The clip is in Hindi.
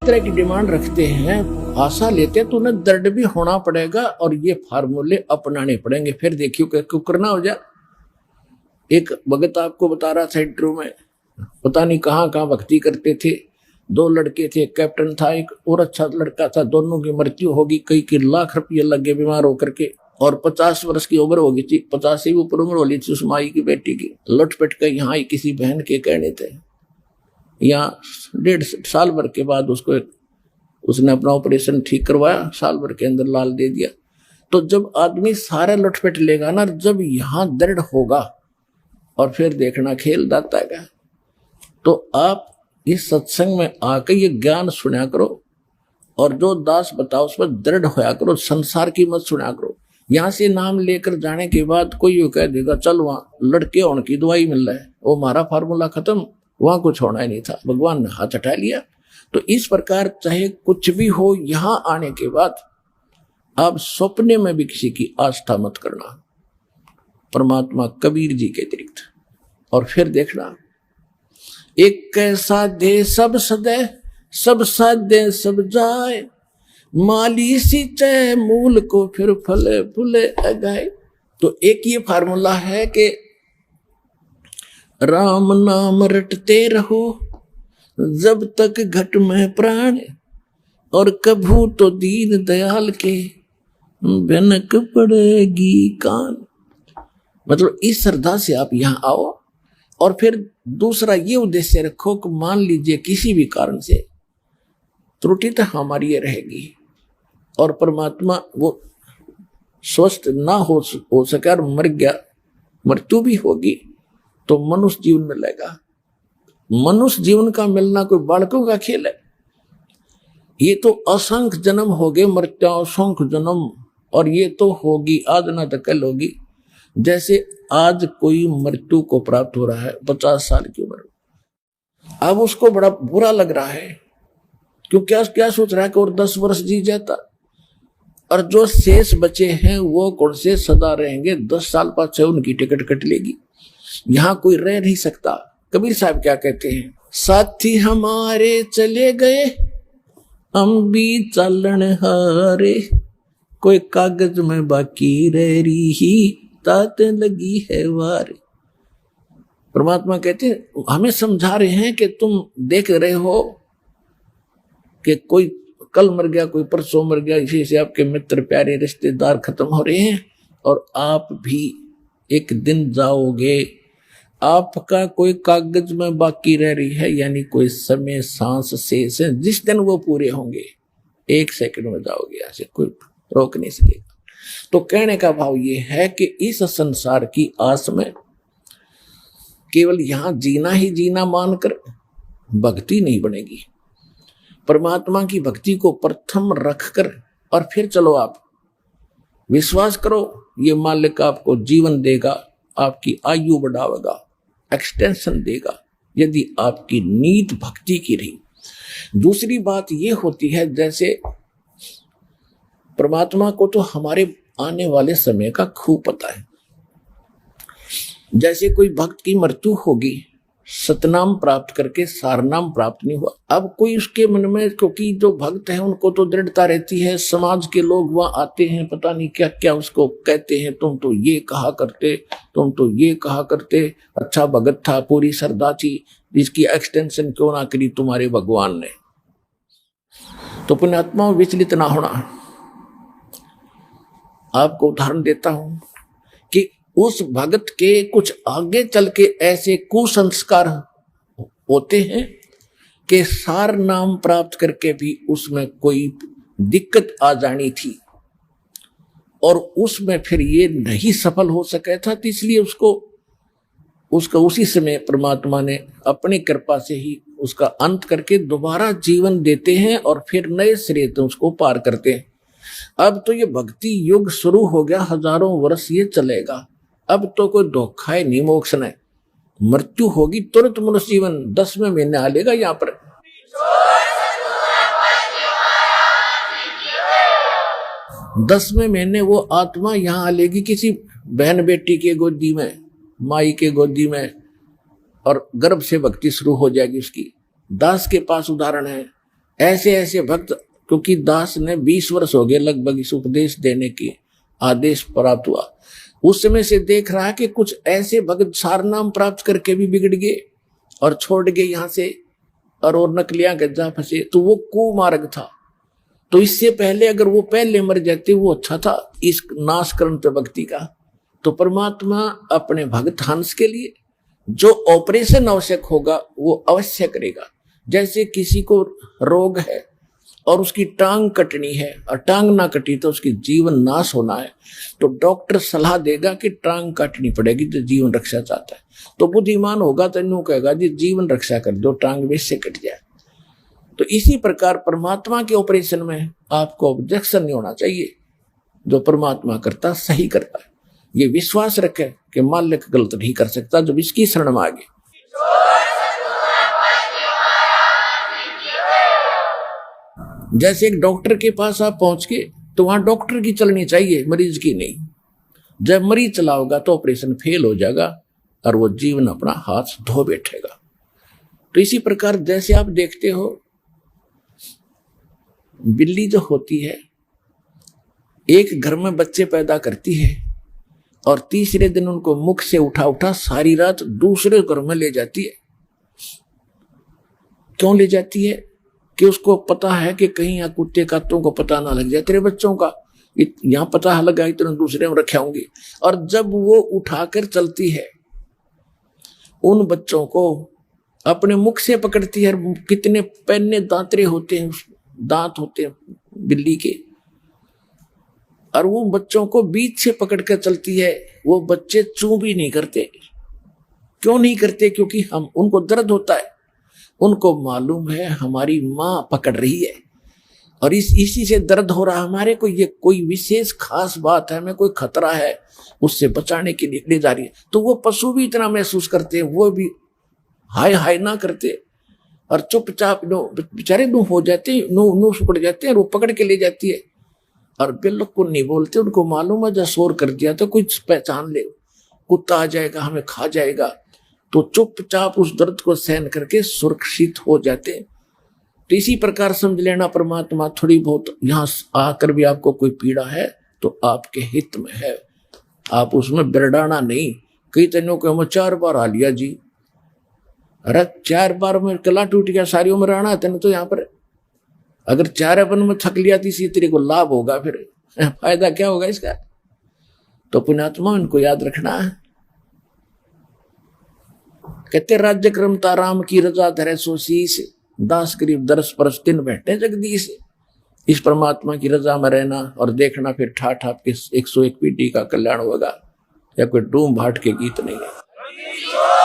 तरह की डिमांड रखते हैं, आशा लेते हैं, तो उन्हें दर्द भी होना पड़ेगा और ये फार्मूले अपनाने पड़ेंगे। फिर देखियो कि कुकर ना हो जाए। एक भगत आपको बता रहा था इंटरव्यू में, पता नहीं कहाँ कहाँ भक्ति करते थे, 2 लड़के थे, कैप्टन था, एक और अच्छा लड़का था, दोनों की मृत्यु होगी, कई लाख रुपये लगे बीमार होकर के, और 50 वर्ष की उम्र होगी थी, 50 से ऊपर उम्र होली थी उस माई की बेटी की। लुटपट के यहाँ आई किसी बहन के कहने थे, यहाँ 1.5 साल भर के बाद उसने अपना ऑपरेशन ठीक करवाया, साल भर के अंदर लाल दे दिया। तो जब आदमी सारा लुटपट लेगा ना, जब यहाँ दर्द होगा और फिर देखना खेल दाता है। तो आप इस सत्संग में आकर ये ज्ञान सुना करो और जो दास बताओ उस पर दृढ़ होया करो, संसार की मत सुना करो। यहाँ से नाम लेकर जाने के बाद कोई ये कह देगा चल वहां लड़के होने की दवाई मिल रहा है, वो हमारा फार्मूला खत्म, वहां कुछ होना ही नहीं था, भगवान ने हाथ हटा लिया। तो इस प्रकार चाहे कुछ भी हो, यहाँ आने के बाद आप सपने में भी किसी की आस्था मत करना, परमात्मा कबीर जी के अतिरिक्त। और फिर देखना, एक कैसा दे सब सदे, सब साधे सब जाए, माली सिंचाए मूल को फिर फले फूले अगाए। तो एक ये फार्मूला है कि राम नाम रटते रहो जब तक घट में प्राण, और कभू तो दीन दयाल के भनक पड़ेगी कान। मतलब इस श्रद्धा से आप यहाँ आओ। और फिर दूसरा ये उद्देश्य रखो कि मान लीजिए किसी भी कारण से त्रुटि तो हमारी ये रहेगी और परमात्मा वो स्वस्थ ना हो सके और मर गया, मृत्यु भी होगी, तो मनुष्य जीवन मिलेगा। मनुष्य जीवन का मिलना कोई बालकों का खेल है। ये तो असंख्य जन्म हो गए, मृत्यु असंख्य जन्म, और ये तो होगी आज ना तो कल होगी। जैसे आज कोई मृत्यु को प्राप्त हो रहा है 50 साल की उम्र, अब उसको बड़ा बुरा लग रहा है, क्योंकि क्या सोच रहा है कि और 10 वर्ष जी जाता, और जो शेष बचे हैं वो कौन से सदा रहेंगे, 10 साल बाद से उनकी टिकट कट लेगी, यहाँ कोई रह नहीं सकता। कबीर साहब क्या कहते हैं, साथी हमारे चले गए हम भी चलन हारे, कोई कागज में बाकी रह रही तात लगी है वार। परमात्मा कहते हैं हमें समझा रहे हैं कि तुम देख रहे हो कि कोई कल मर गया, कोई परसों मर गया, इसी से आपके मित्र प्यारे रिश्तेदार खत्म हो रहे हैं, और आप भी एक दिन जाओगे, आपका कोई कागज में बाकी रह रही है, यानी कोई समय सांस शेष है, जिस दिन वो पूरे होंगे 1 सेकंड में जाओगे, ऐसे कोई रोक नहीं सकेगा। तो कहने का भाव ये है कि इस संसार की आस में केवल यहां जीना ही जीना मानकर भक्ति नहीं बनेगी। परमात्मा की भक्ति को प्रथम रखकर और फिर चलो आप विश्वास करो, ये मालिक आपको जीवन देगा, आपकी आयु बढ़ावेगा, एक्सटेंशन देगा, यदि आपकी नीत भक्ति की रही। दूसरी बात ये होती है, जैसे परमात्मा को तो हमारे आने वाले समय का खूब पता है। जैसे कोई भक्त की मृत्यु होगी, सतनाम प्राप्त करके सारनाम प्राप्त नहीं हुआ, अब कोई उसके मन में, क्योंकि जो भक्त है उनको तो दृढ़ता रहती है, समाज के लोग वहां आते हैं, पता नहीं क्या क्या उसको कहते हैं, तुम तो ये कहा करते, तुम तो ये कहा करते, अच्छा भगत था, पूरी श्रद्धा थी, इसकी एक्सटेंशन क्यों ना करी तुम्हारे भगवान ने। तो पुण्यात्मा विचलित ना होना। आपको उदाहरण देता हूं कि उस भगत के कुछ आगे चल के ऐसे कुसंस्कार होते हैं कि सार नाम प्राप्त करके भी उसमें कोई दिक्कत आ जानी थी, और उसमें फिर ये नहीं सफल हो सका था, तो इसलिए उसका उसी समय परमात्मा ने अपनी कृपा से ही उसका अंत करके दोबारा जीवन देते हैं और फिर नए सिरे से उसको पार करते हैं। अब तो ये भक्ति युग शुरू हो गया, हजारों वर्ष ये चलेगा, अब तो कोई धोखा है नहीं, मोक्ष नहीं, मृत्यु होगी तुरंत मनुष्य जीवन 10वें महीने आ लेगा। यहाँ पर 10वें महीने वो आत्मा यहाँ आ लेगी किसी बहन बेटी के गोदी में, माई के गोदी में, और गर्भ से भक्ति शुरू हो जाएगी उसकी। दास के पास उदाहरण है, ऐसे ऐसे भक्त, क्योंकि दास ने 20 वर्ष हो गए लगभग इस उपदेश देने की आदेश प्राप्त हुआ, उस समय से देख रहा है कि कुछ ऐसे भक्त सार नाम प्राप्त करके भी बिगड़ गए और छोड़ गए यहाँ से, और नकलियां गज्जा फंसे। तो वो कुमार्ग था। तो इससे पहले अगर वो पहले मर जाते वो अच्छा था इस नाशकरण पे भक्ति का। तो परमात्मा अपने भक्त हंस के लिए जो ऑपरेशन आवश्यक होगा वो अवश्य करेगा। जैसे किसी को रोग है और उसकी टांग कटनी है और टांग ना कटी तो उसकी जीवन नाश होना है, तो डॉक्टर सलाह देगा कि टांग काटनी पड़ेगी तो जीवन रक्षा चाहता है। तो बुद्धिमान होगा तो यूं कहेगा जी जीवन रक्षा कर दो, टांग वैसे कट जाए। तो इसी प्रकार परमात्मा के ऑपरेशन में आपको ऑब्जेक्शन नहीं होना चाहिए। जो परमात्मा करता सही करता है, ये विश्वास रखे कि मालिक गलत नहीं कर सकता जब इसकी शरण में आ गए। जैसे एक डॉक्टर के पास आप पहुंच के तो वहां डॉक्टर की चलनी चाहिए, मरीज की नहीं। जब मरीज चला होगा तो ऑपरेशन फेल हो जाएगा और वो जीवन अपना हाथ धो बैठेगा। तो इसी प्रकार जैसे आप देखते हो बिल्ली जो होती है एक घर में बच्चे पैदा करती है और तीसरे दिन उनको मुख से उठा उठा सारी रात दूसरे घर में ले जाती है। क्यों ले जाती है? कि उसको पता है कि कहीं यहाँ कुत्ते कातों को पता ना लग जाए, तेरे बच्चों का यहाँ पता लगा इतने दूसरे में रखाऊंगी। और जब वो उठाकर चलती है उन बच्चों को अपने मुख से पकड़ती है। कितने पैने दांतरे होते हैं, दांत होते हैं बिल्ली के, और वो बच्चों को बीच से पकड़ कर चलती है। वो बच्चे चू भी नहीं करते। क्यों नहीं करते? क्योंकि हम उनको दर्द होता है, उनको मालूम है हमारी माँ पकड़ रही है और इसी से दर्द हो रहा। हमारे को ये कोई विशेष खास बात है, हमें कोई खतरा है, उससे बचाने के लिए ले जा रही है। तो वो पशु भी इतना महसूस करते हैं, वो भी हाय हाय ना करते और चुपचाप बेचारे नो हो जाते, नो सुकड़ जाते हैं और वो पकड़ के ले जाती है और बिल्कुल नहीं बोलते। उनको मालूम है जब शोर कर दिया तो कुछ पहचान ले, कुत्ता आ जाएगा हमें खा जाएगा, तो चुपचाप उस दर्द को सहन करके सुरक्षित हो जाते। तो इसी प्रकार समझ लेना परमात्मा थोड़ी बहुत यहाँ आकर भी आपको कोई पीड़ा है तो आपके हित में है, आप उसमें बिरडाना नहीं। कई तनों को 4 बार आ लिया जी, अरे 4 बार में कला टूट गया, सारी उम्र आना है तेने तो यहाँ पर। अगर 4 अपन में थक लिया तीसरी तेरे को लाभ होगा, फिर फायदा क्या होगा इसका? तो पुण्यात्मा इनको याद रखना है। कहते राज्य क्रमता राम की रजा धरे सो शीस, दास गरीब दरस परस तिन बैठे जगदीश। इस परमात्मा की रजा में रहना और देखना, फिर ठाठ आपके 101 पीढ़ी का कल्याण होगा। या कोई डूम भाट के गीत नहीं है।